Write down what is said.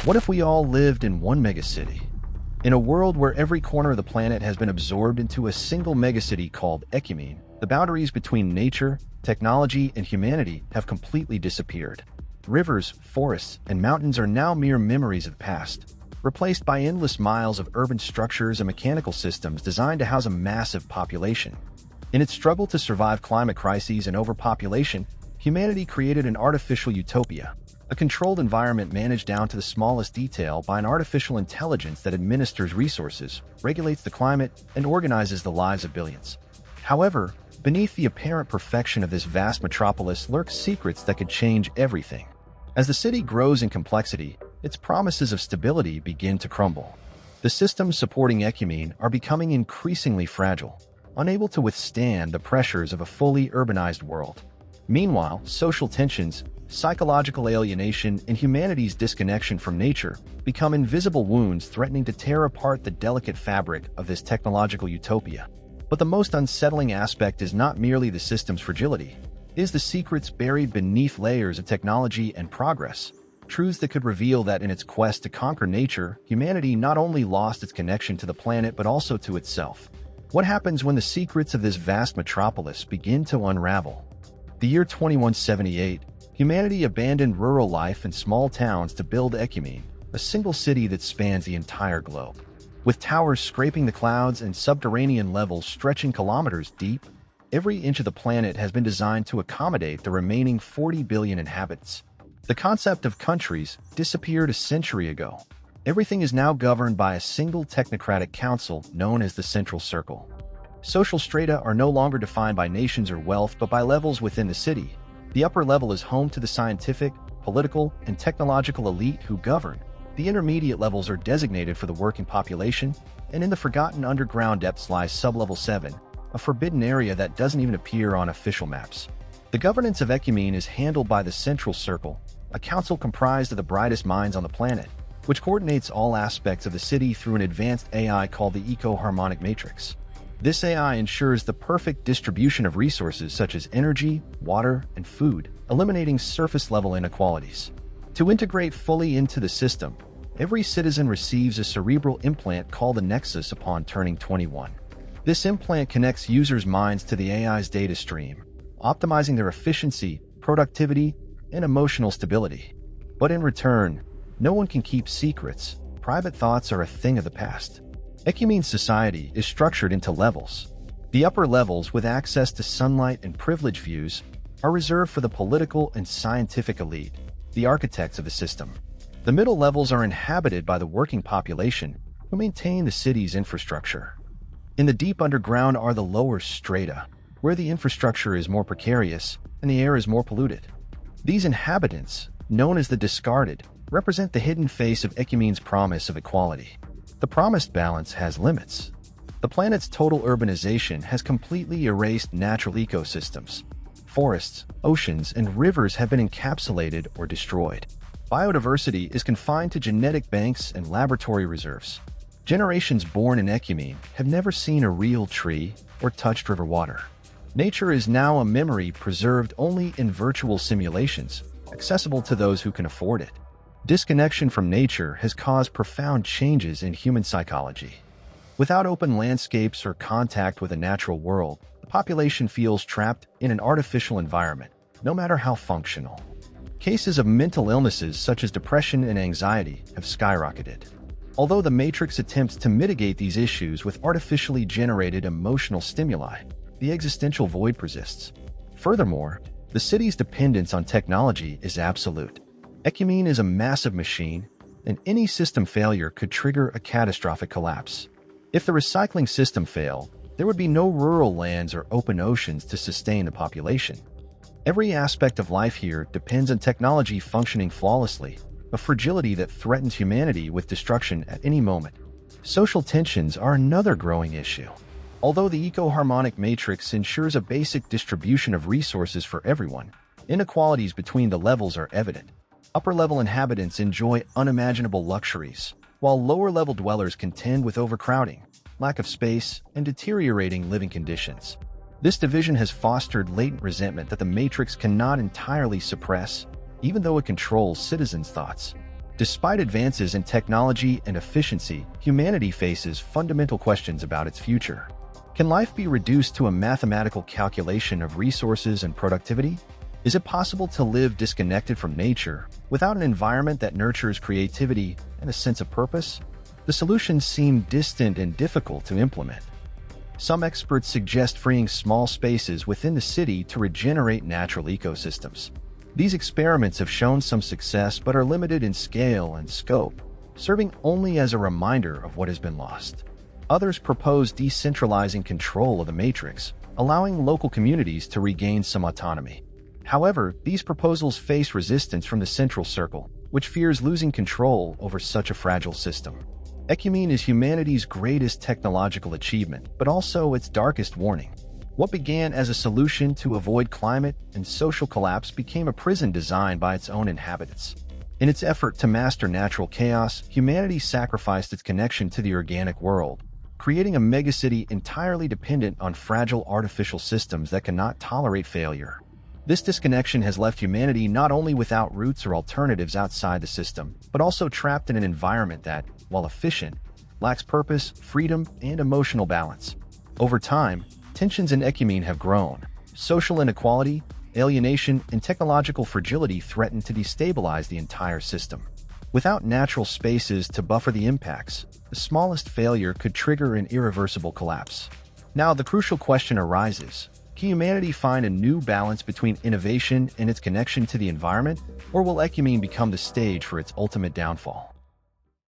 What if we all lived in one megacity? In a world where every corner of the planet has been absorbed into a single megacity called Ecumene, the boundaries between nature, technology, and humanity have completely disappeared. Rivers, forests, and mountains are now mere memories of the past, replaced by endless miles of urban structures and mechanical systems designed to house a massive population. In its struggle to survive climate crises and overpopulation, humanity created an artificial utopia, a controlled environment managed down to the smallest detail by an artificial intelligence that administers resources, regulates the climate, and organizes the lives of billions. However, beneath the apparent perfection of this vast metropolis lurk secrets that could change everything. As the city grows in complexity, its promises of stability begin to crumble. The systems supporting Ecumene are becoming increasingly fragile, unable to withstand the pressures of a fully urbanized world. Meanwhile, social tensions, psychological alienation, and humanity's disconnection from nature become invisible wounds threatening to tear apart the delicate fabric of this technological utopia. But the most unsettling aspect is not merely the system's fragility, it is the secrets buried beneath layers of technology and progress, truths that could reveal that in its quest to conquer nature, humanity not only lost its connection to the planet but also to itself. What happens when the secrets of this vast metropolis begin to unravel? The year 2178, humanity abandoned rural life and small towns to build Ecumene, a single city that spans the entire globe. With towers scraping the clouds and subterranean levels stretching kilometers deep, every inch of the planet has been designed to accommodate the remaining 40 billion inhabitants. The concept of countries disappeared a century ago. Everything is now governed by a single technocratic council known as the Central Circle. Social strata are no longer defined by nations or wealth but by levels within the city. The upper level is home to the scientific, political, and technological elite who govern. The intermediate levels are designated for the working population, and in the forgotten underground depths lies Sublevel 7, a forbidden area that doesn't even appear on official maps. The governance of Ecumene is handled by the Central Circle, a council comprised of the brightest minds on the planet, which coordinates all aspects of the city through an advanced AI called the Eco-Harmonic Matrix. This AI ensures the perfect distribution of resources such as energy, water, and food, eliminating surface-level inequalities. To integrate fully into the system, every citizen receives a cerebral implant called a Nexus upon turning 21. This implant connects users' minds to the AI's data stream, optimizing their efficiency, productivity, and emotional stability. But in return, no one can keep secrets. Private thoughts are a thing of the past. Ecumene's society is structured into levels. The upper levels, with access to sunlight and privileged views, are reserved for the political and scientific elite, the architects of the system. The middle levels are inhabited by the working population, who maintain the city's infrastructure. In the deep underground are the lower strata, where the infrastructure is more precarious and the air is more polluted. These inhabitants, known as the discarded, represent the hidden face of Ecumene's promise of equality. The promised balance has limits. The planet's total urbanization has completely erased natural ecosystems. Forests, oceans, and rivers have been encapsulated or destroyed. Biodiversity is confined to genetic banks and laboratory reserves. Generations born in Ecumene have never seen a real tree or touched river water. Nature is now a memory preserved only in virtual simulations, accessible to those who can afford it. Disconnection from nature has caused profound changes in human psychology. Without open landscapes or contact with the natural world, the population feels trapped in an artificial environment, no matter how functional. Cases of mental illnesses such as depression and anxiety have skyrocketed. Although the Matrix attempts to mitigate these issues with artificially generated emotional stimuli, the existential void persists. Furthermore, the city's dependence on technology is absolute. Ecumene is a massive machine, and any system failure could trigger a catastrophic collapse. If the recycling system failed, there would be no rural lands or open oceans to sustain the population. Every aspect of life here depends on technology functioning flawlessly, a fragility that threatens humanity with destruction at any moment. Social tensions are another growing issue. Although the eco-harmonic matrix ensures a basic distribution of resources for everyone, inequalities between the levels are evident. Upper-level inhabitants enjoy unimaginable luxuries, while lower-level dwellers contend with overcrowding, lack of space, and deteriorating living conditions. This division has fostered latent resentment that the Matrix cannot entirely suppress, even though it controls citizens' thoughts. Despite advances in technology and efficiency, humanity faces fundamental questions about its future. Can life be reduced to a mathematical calculation of resources and productivity? Is it possible to live disconnected from nature, without an environment that nurtures creativity and a sense of purpose? The solutions seem distant and difficult to implement. Some experts suggest freeing small spaces within the city to regenerate natural ecosystems. These experiments have shown some success but are limited in scale and scope, serving only as a reminder of what has been lost. Others propose decentralizing control of the matrix, allowing local communities to regain some autonomy. However, these proposals face resistance from the central circle, which fears losing control over such a fragile system. Ecumene is humanity's greatest technological achievement, but also its darkest warning. What began as a solution to avoid climate and social collapse became a prison designed by its own inhabitants. In its effort to master natural chaos, humanity sacrificed its connection to the organic world, creating a megacity entirely dependent on fragile artificial systems that cannot tolerate failure. This disconnection has left humanity not only without roots or alternatives outside the system, but also trapped in an environment that, while efficient, lacks purpose, freedom, and emotional balance. Over time, tensions in Ecumene have grown. Social inequality, alienation, and technological fragility threaten to destabilize the entire system. Without natural spaces to buffer the impacts, the smallest failure could trigger an irreversible collapse. Now, the crucial question arises: can humanity find a new balance between innovation and its connection to the environment, or will Ecumene become the stage for its ultimate downfall?